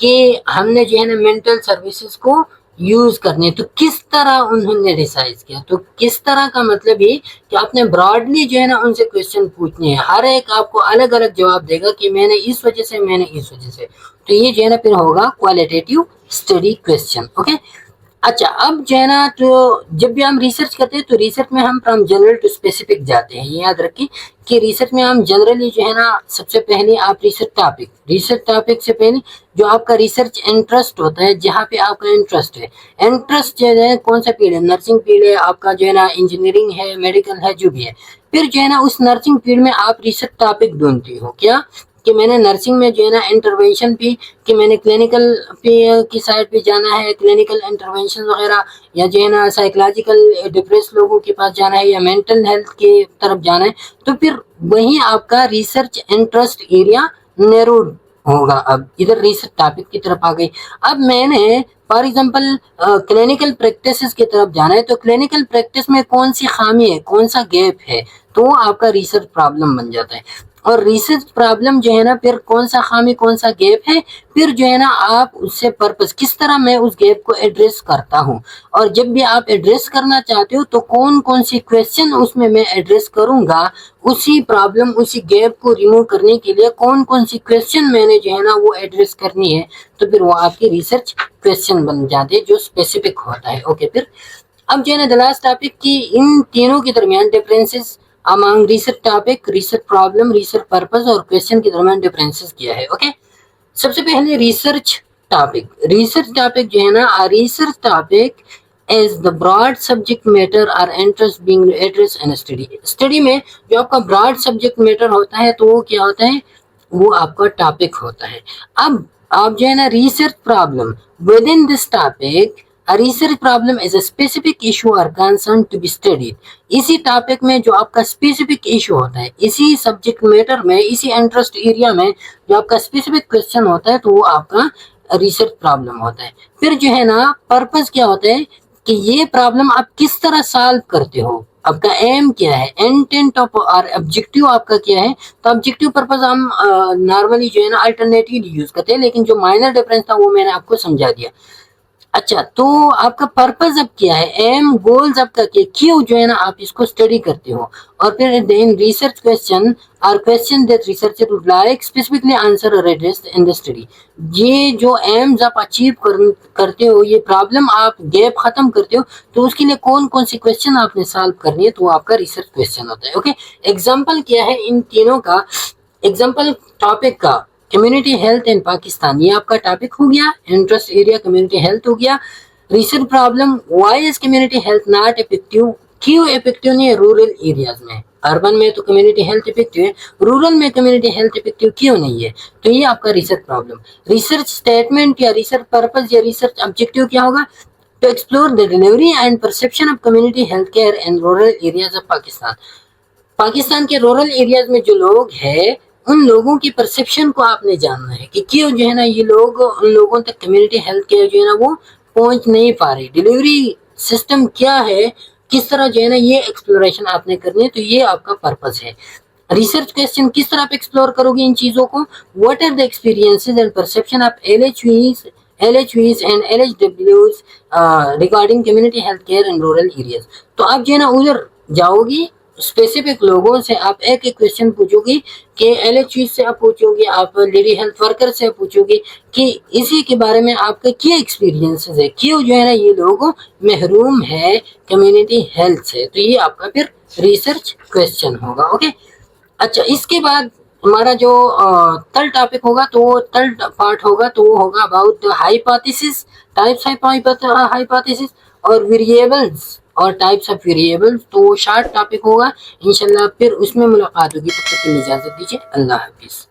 कि हमने जो है ना मेंटल सर्विसेज को यूज करने, तो किस तरह उन्होंने डिसाइड किया, तो किस तरह का मतलब ये कि आपने ब्रॉडली जो है ना उनसे क्वेश्चन पूछने हैं, हर एक आपको अलग अलग जवाब देगा कि मैंने इस वजह से, मैंने इस वजह से। तो ये जो है ना फिर होगा क्वालिटेटिव स्टडी क्वेश्चन। ओके, अच्छा, अब जो है ना तो जब भी हम रिसर्च करते हैं तो रिसर्च में हम फ्रॉम जनरल टू स्पेसिफिक जाते हैं। ये याद रखिए कि रिसर्च में हम जनरली जो है ना सबसे पहले आप रिसर्च टॉपिक से पहले जो आपका रिसर्च इंटरेस्ट होता है, जहाँ पे आपका इंटरेस्ट है, इंटरेस्ट जो है कौन सा फील्ड है, नर्सिंग फील्ड है आपका, जो है ना इंजीनियरिंग है, मेडिकल है, जो भी है, फिर जो है ना उस नर्सिंग फील्ड में आप रिसर्च टॉपिक ढूंढते हो क्या, कि मैंने नर्सिंग में जो है ना इंटरवेंशन भी, कि मैंने क्लिनिकल पे की साइड पे जाना है, क्लिनिकल इंटरवेंशन वगैरह, या जो है ना साइकोलॉजिकल डिप्रेस लोगों के पास जाना है, या मेंटल हेल्थ के तरफ जाना है, तो फिर वहीं आपका रिसर्च इंटरेस्ट एरिया नैरो होगा। अब इधर रिसर्च टॉपिक की तरफ आ गई। अब मैंने फॉर एग्जाम्पल क्लिनिकल प्रैक्टिसेस की तरफ जाना है, तो क्लिनिकल प्रैक्टिस में कौन सी खामी है, कौन सा गैप है, तो आपका रिसर्च प्रॉब्लम बन जाता है। और रिसर्च प्रॉब्लम जो है ना फिर कौन सा खामी, कौन सा गैप है, फिर जो है ना आप उससे पर्पस किस तरह मैं उस गैप को एड्रेस करता हूँ। और जब भी आप एड्रेस करना चाहते हो तो कौन कौन सी क्वेश्चन उसमें मैं एड्रेस करूंगा, उसी प्रॉब्लम, उसी गैप को रिमूव करने के लिए कौन कौन सी क्वेश्चन मैंने जो है ना वो एड्रेस करनी है, तो फिर वो आपके रिसर्च क्वेश्चन बन जाते हैं जो स्पेसिफिक होता है। ओके, फिर अब जो है ना द लास्ट टॉपिक की इन तीनों के दरमियान differences among research topic, research problem, research purpose और क्वेश्चन के दरमियान डिफरेंसेस किया है। ओके, सबसे पहले रिसर्च टॉपिक जो है ना, research topic as the broad subject matter और interest being address in study में जो आपका ब्रॉड सब्जेक्ट मैटर होता है तो वो क्या होता है, वो आपका टॉपिक होता है। अब आप जो है ना research problem with in this topic, A research problem is a specific issue or concern to be studied। इसी टॉपिक में जो आपका स्पेसिफिक इशू होता है, इसी सब्जेक्ट मैटर में, इसी इंटरेस्ट एरिया में जो आपका स्पेसिफिक क्वेश्चन होता है, तो वो आपका रिसर्च प्रॉब्लम होता है। फिर जो है ना पर्पस क्या होता है कि ये प्रॉब्लम आप किस तरह सॉल्व करते हो, आपका एम क्या है, इंटेंट ऑफ और ऑब्जेक्टिव आपका क्या है। तो ऑब्जेक्टिव पर्पस हम नॉर्मली जो है ना अल्टरनेटिव यूज करते हैं, लेकिन जो माइनर डिफरेंस था वो मैंने आपको समझा दिया। अच्छा, तो आपका पर्पस अब क्या है, एम, गोल्स आपका क्या, क्यों जो है ना आप इसको स्टडी करते हो। और फिर देन रिसर्च क्वेश्चन और question that researcher would like specifically answer और एड्रेस इन द स्टडी। ये जो एम्स आप अचीव करते हो, ये प्रॉब्लम आप गैप खत्म करते हो, तो उसके लिए कौन कौन सी क्वेश्चन आपने सॉल्व करनी है, तो वो आपका रिसर्च क्वेश्चन होता है। ओके, एग्जाम्पल क्या है इन तीनों का, एग्जाम्पल टॉपिक का कम्युनिटी हेल्थ इन पाकिस्तान, ये आपका टॉपिक हो गया, इंटरेस्ट एरिया कम्युनिटी हेल्थ हो गया। Research problem, why is community health not effective, क्यों इफेक्टिव नहीं है रूरल एरियाज में, अर्बन में तो कम्युनिटी हेल्थ इफेक्टिव है, रूरल में कम्युनिटी हेल्थ इफेक्टिव क्यों नहीं है, तो ये आपका रिसर्च प्रॉब्लम। रिसर्च स्टेटमेंट या रिसर्च पर्पस या रिसर्च ऑब्जेक्टिव क्या होगा, to explore the delivery and perception of community health care in rural areas of Pakistan. Pakistan के रूरल एरियाज में जो लोग हैं, उन लोगों की परसेप्शन को आपने जानना है कि क्यों जो है ना ये लोग, उन लोगों तक कम्युनिटी हेल्थ केयर जो है ना वो पहुंच नहीं पा रही, डिलीवरी सिस्टम क्या है, किस तरह जो है ना ये एक्सप्लोरेशन आपने करनी है, तो ये आपका पर्पस है। रिसर्च क्वेश्चन किस तरह आप एक्सप्लोर करोगे इन चीजों को, what are the experiences and perception of LHVs and LHWs regarding community health care in rural areas. तो आप जो है ना उधर जाओगी, स्पेसिफिक लोगों से आप एक एक क्वेश्चन पूछोगी, कि LHV से आप पूछोगे, आप लेडी हेल्थ वर्कर से पूछोगे कि इसी के बारे में आपका क्या एक्सपीरियंसेस है, क्यों जो है ना ये लोग महरूम है कम्युनिटी हेल्थ से। तो ये आपका फिर रिसर्च क्वेश्चन होगा। ओके, अच्छा इसके बाद हमारा जो थर्ड टॉपिक होगा, तो थर्ड पार्ट होगा, तो वो होगा अबाउट हाइपोथेसिस, टाइप्स हाइपोथेसिस और वेरिएबल्स और टाइप्स ऑफ वेरिएबल्स। तो शार्ट टॉपिक होगा इंशाल्लाह, फिर उसमें मुलाकात होगी। तब तक के लिए इजाजत दीजिए, अल्लाह हाफिज।